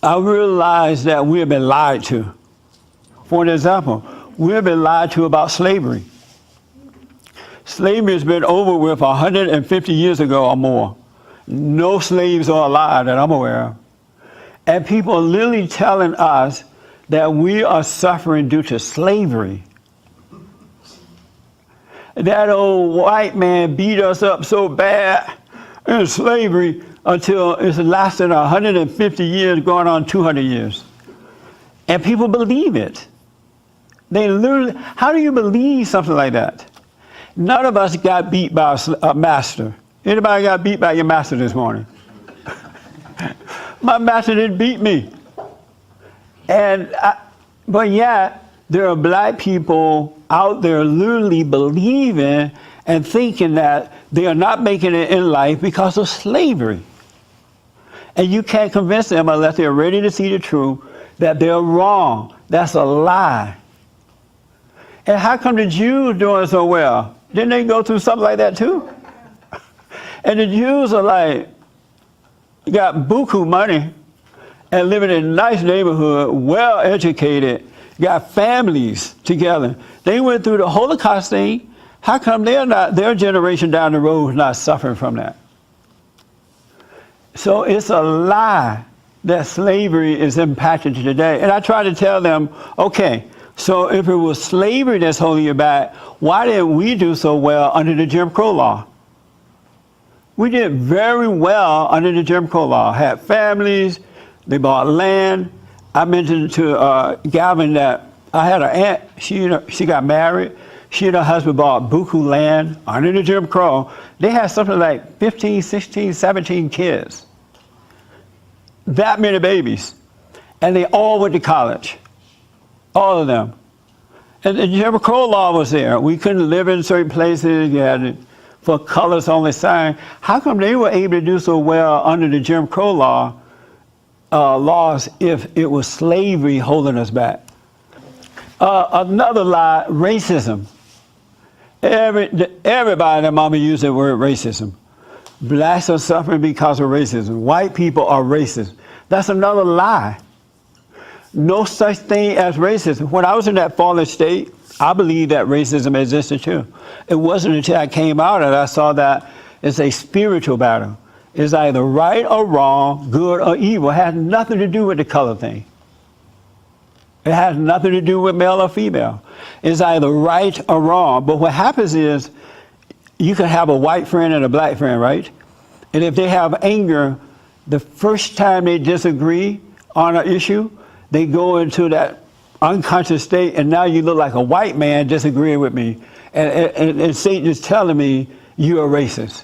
I realize that we have been lied to. For an example, we have been lied to about slavery. Slavery has been over with 150 years ago or more. No slaves are alive that I'm aware of. And people are literally telling us that we are suffering due to slavery. That old white man beat us up so bad in slavery until it's lasted 150 years, going on 200 years. And people believe it. They literally, how do you believe something like that? None of us got beat by a master. Anybody got beat by your master this morning? My master didn't beat me. But yet, there are black people out there literally believing and thinking that they are not making it in life because of slavery. And you can't convince them unless they're ready to see the truth that they're wrong. That's a lie. And how come the Jews doing so well? Didn't they go through something like that too? And the Jews are like, got buku money and living in a nice neighborhood, well educated, got families together. They went through the Holocaust thing. How come they're not, their generation down the road is not suffering from that? So it's a lie that slavery is impacted today. And I try to tell them, okay, so if it was slavery that's holding you back, why didn't we do so well under the Jim Crow law? We did very well under the Jim Crow law. Had families, they bought land. I mentioned to Galvin that I had an aunt, she got married. She and her husband bought buku land under the Jim Crow. They had something like 15, 16, 17 kids. That many babies. And they all went to college. All of them. And the Jim Crow law was there. We couldn't live in certain places. You had for colors only sign. How come they were able to do so well under the Jim Crow laws if it was slavery holding us back? Another lie, racism. Everybody and mama used the word racism. Blacks are suffering because of racism. White people are racist. That's another lie. No such thing as racism. When I was in that fallen state, I believed that racism existed too. It wasn't until I came out and I saw that it's a spiritual battle. It's either right or wrong, good or evil. It has nothing to do with the color thing. It has nothing to do with male or female. It's either right or wrong. But what happens is you can have a white friend and a black friend, right? And if they have anger, the first time they disagree on an issue, they go into that unconscious state, and now you look like a white man disagreeing with me. And Satan is telling me you're a racist.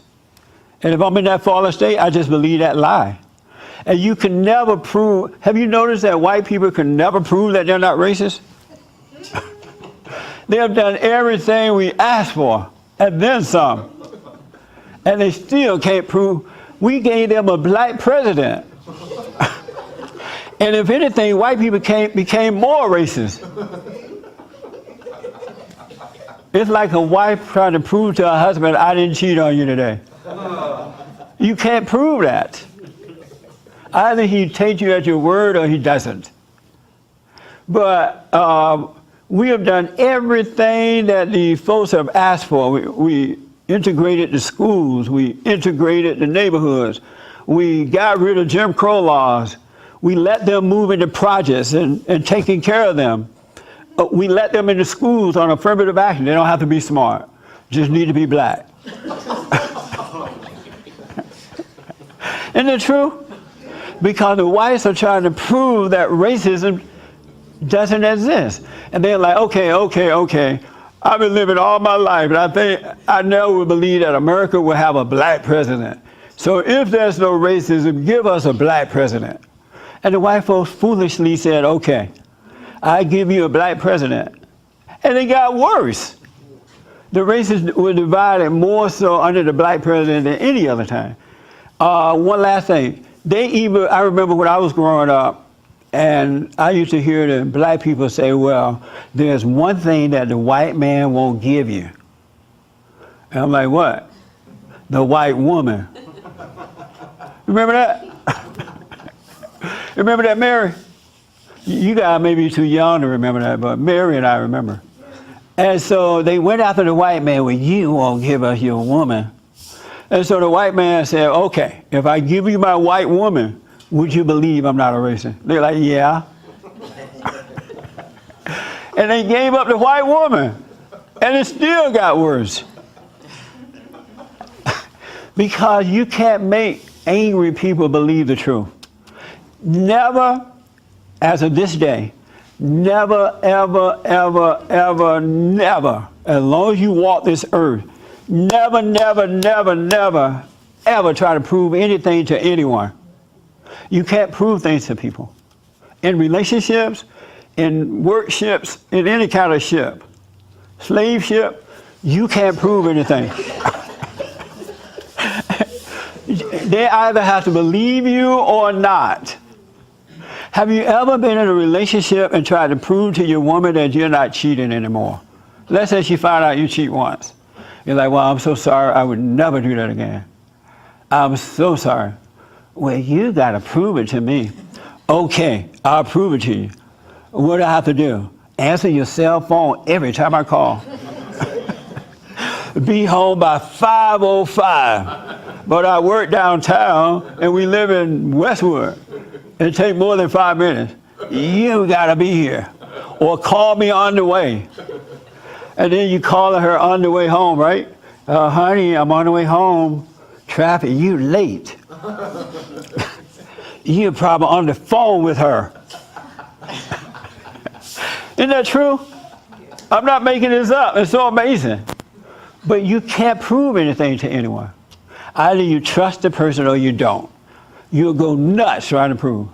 And if I'm in that fallen state, I just believe that lie. And you can never prove, have you noticed that white people can never prove that they're not racist? They have done everything we asked for, and then some. And they still can't prove. We gave them a black president. And if anything, white people became more racist. It's like a wife trying to prove to her husband, I didn't cheat on you today. You can't prove that. Either he takes you at your word or he doesn't. But we have done everything that the folks have asked for. We integrated the schools. We integrated the neighborhoods. We got rid of Jim Crow laws. We let them move into projects and taking care of them. We let them into schools on affirmative action. They don't have to be smart. Just need to be black. Isn't it true? Because the whites are trying to prove that racism doesn't exist. And they're like, okay. I've been living all my life, and I think I never would believe that America will have a black president. So if there's no racism, give us a black president. And the white folks foolishly said, okay, I give you a black president. And it got worse. The races were divided more so under the black president than any other time. One last thing. I remember when I was growing up, and I used to hear the black people say, well, there's one thing that the white man won't give you. And I'm like, what? The white woman. Remember that? Remember that, Mary? You guys may be too young to remember that, but Mary and I remember. And so they went after the white man, well, you won't give us your woman. And so the white man said, okay, if I give you my white woman, would you believe I'm not a racist? They're like, yeah. And they gave up the white woman. And it still got worse. Because you can't make angry people believe the truth. Never, as of this day, never, ever, ever, ever, never, as long as you walk this earth, never, never, never, never, ever try to prove anything to anyone. You can't prove things to people. In relationships, in workships, in any kind of ship, slave ship, you can't prove anything. They either have to believe you or not. Have you ever been in a relationship and tried to prove to your woman that you're not cheating anymore? Let's say she found out you cheat once. You're like, well, I'm so sorry, I would never do that again. I'm so sorry. Well, you got to prove it to me. Okay, I'll prove it to you. What do I have to do? Answer your cell phone every time I call. Be home by 5:05. But I work downtown and we live in Westwood. It takes more than 5 minutes. You gotta be here. Or call me on the way. And then you call her on the way home, right? Honey, I'm on the way home. Traffic, you late. You're probably on the phone with her. Isn't that true? I'm not making this up. It's so amazing. But you can't prove anything to anyone. Either you trust the person or you don't. You'll go nuts trying to prove.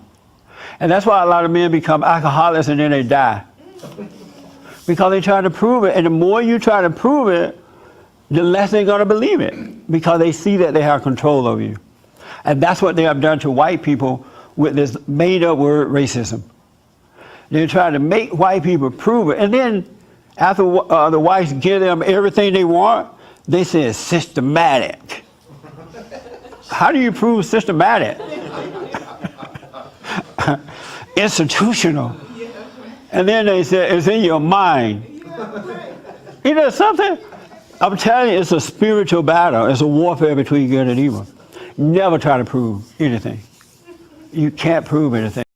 And that's why a lot of men become alcoholics and then they die. Because they try to prove it. And the more you try to prove it, the less they're going to believe it. Because they see that they have control over you. And that's what they have done to white people with this made-up word racism. They're trying to make white people prove it. And then after the whites give them everything they want, they say it's systematic. How do you prove systematic? Institutional. And then they say it's in your mind. You know something? I'm telling you, it's a spiritual battle. It's a warfare between good and evil. Never try to prove anything. You can't prove anything.